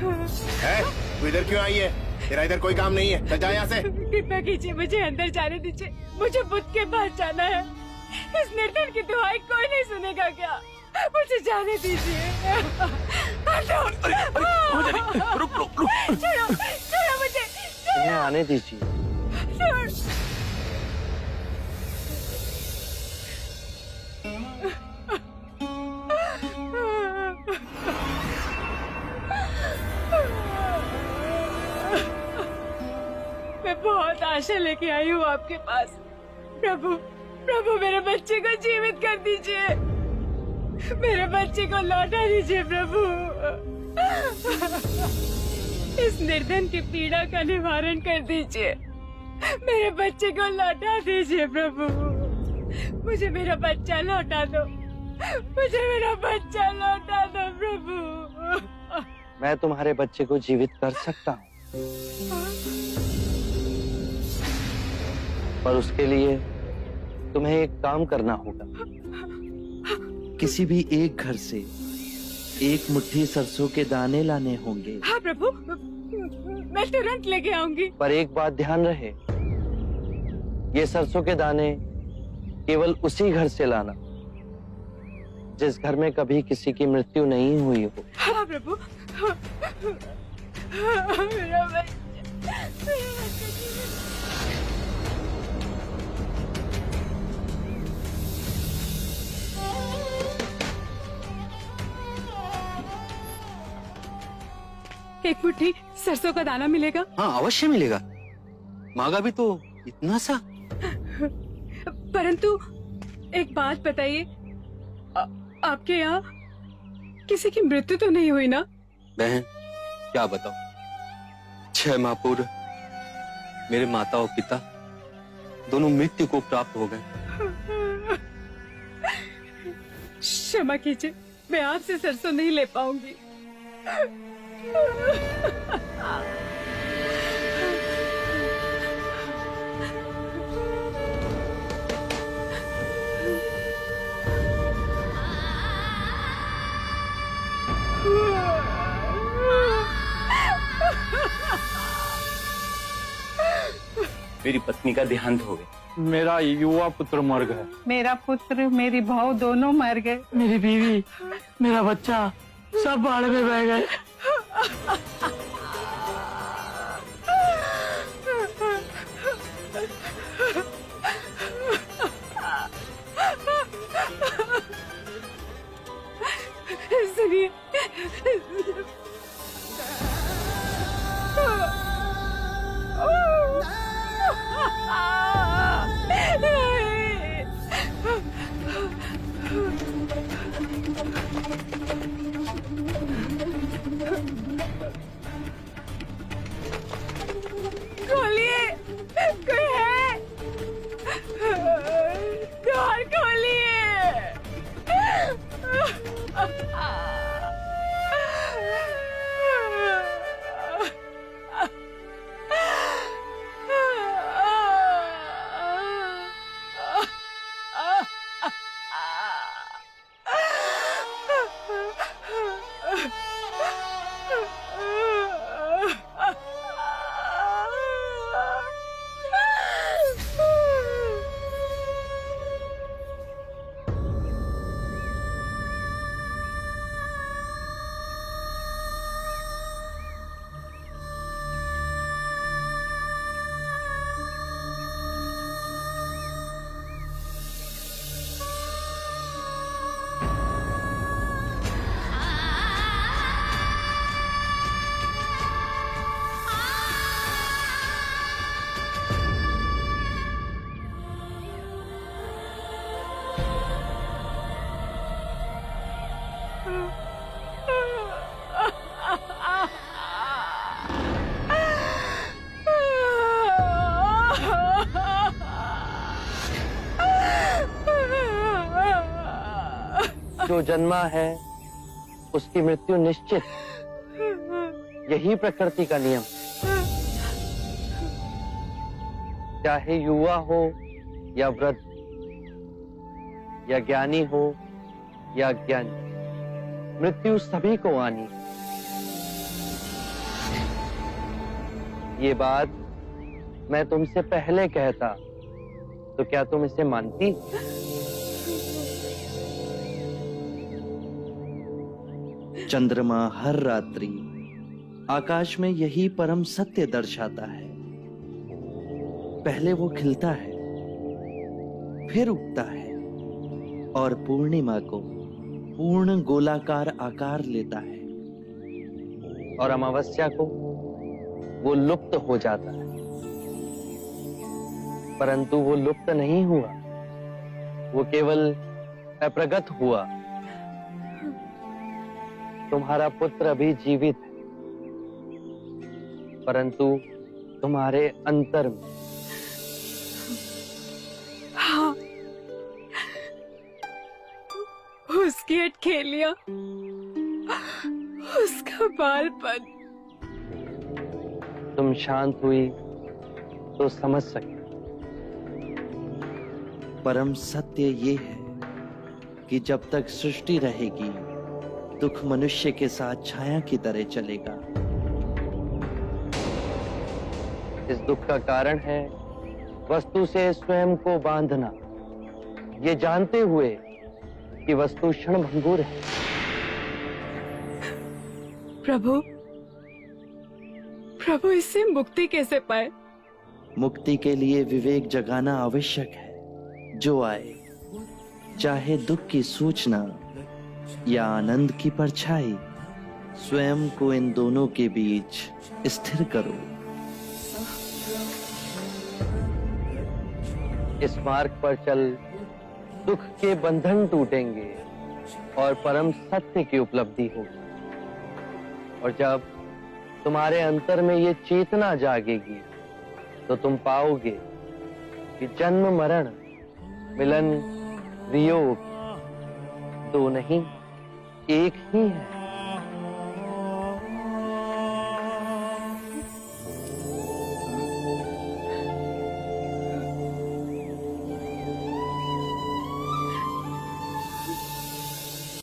तू इधर क्यों आई है? तेरा इधर कोई काम नहीं है, चल जा यहाँ से। कृपया कीजिए, मुझे अंदर जाने दीजिए। मुझे बुद्ध के पास जाना है। इस निर्धन की दुआएं कोई नहीं सुनेगा क्या? मुझे जाने दीजिए। रुक रुक रुक, छोड़ो, छोड़ो मुझे। इन्हें आने दीजिए। छोड़। मैं बहुत आशा लेके आई हूँ आपके पास। प्रभु, प्रभु मेरे बच्चे को जीवित कर दीजिए। मेरे बच्चे को लौटा दीजिए प्रभु। इस निर्धन की पीड़ा का निवारण कर दीजिए। मेरे बच्चे को लौटा दीजिए प्रभु। मुझे मेरा बच्चा लौटा दो। मुझे मेरा बच्चा लौटा दो प्रभु। मैं तुम्हारे बच्चे को जीवित कर सकता हूँ, पर उसके लिए तुम्हें एक काम करना होगा। किसी भी एक घर से एक मुट्ठी सरसों के दाने लाने होंगे। हाँ प्रभु, मैं तुरंत लेके आऊंगी। पर एक बात ध्यान रहे, ये सरसों के दाने केवल उसी घर से लाना जिस घर में कभी किसी की मृत्यु नहीं हुई हो। हाँ प्रभु। मेरा बच्चा। एक मुट्ठी सरसों का दाना मिलेगा? हाँ अवश्य मिलेगा। मांगा भी तो इतना सा। परंतु एक बात बताइए, आपके यहाँ किसी की मृत्यु तो नहीं हुई ना? बहन क्या बताओ, 6 माह पूर्व मेरे माता और पिता दोनों मृत्यु को प्राप्त हो गए। क्षमा कीजिए, मैं आपसे सरसों नहीं ले पाऊंगी। मेरी पत्नी का देहांत हो गया। मेरा युवा पुत्र मर गया। मेरा पुत्र, मेरी बहू दोनों मर गए। मेरी बीवी, मेरा बच्चा सब बाढ़ में बह गए। सुनिए, खोलिए, कोई है? द्वार खोलिए। जो जन्मा है उसकी मृत्यु निश्चित, यही प्रकृति का नियम। चाहे युवा हो या वृद्ध, या ज्ञानी हो या अज्ञानी, मृत्यु सभी को आनी। ये बात मैं तुमसे पहले कहता तो क्या तुम इसे मानती? चंद्रमा हर रात्रि आकाश में यही परम सत्य दर्शाता है। पहले वो खिलता है, फिर उगता है और पूर्णिमा को पूर्ण गोलाकार आकार लेता है, और अमावस्या को वो लुप्त हो जाता है। परंतु वो लुप्त नहीं हुआ, वो केवल अप्रगट हुआ। तुम्हारा पुत्र अभी जीवित है, परंतु तुम्हारे अंतर में। हाँ, उसकी अटखेलियां, उसका बालपन। तुम शांत हुई तो समझ सके। परम सत्य ये है कि जब तक सृष्टि रहेगी, दुख मनुष्य के साथ छाया की तरह चलेगा। इस दुख का कारण है वस्तु से स्वयं को बांधना, ये जानते हुए कि वस्तु क्षणभंगुर है। प्रभु, प्रभु इससे मुक्ति कैसे पाए? मुक्ति के लिए विवेक जगाना आवश्यक है। जो आए, चाहे दुख की सूचना या आनंद की परछाई, स्वयं को इन दोनों के बीच स्थिर करो। इस मार्ग पर चल दुख के बंधन टूटेंगे और परम सत्य की उपलब्धि होगी। और जब तुम्हारे अंतर में ये चेतना जागेगी तो तुम पाओगे कि जन्म मरण, मिलन वियोग दो नहीं, एक ही है।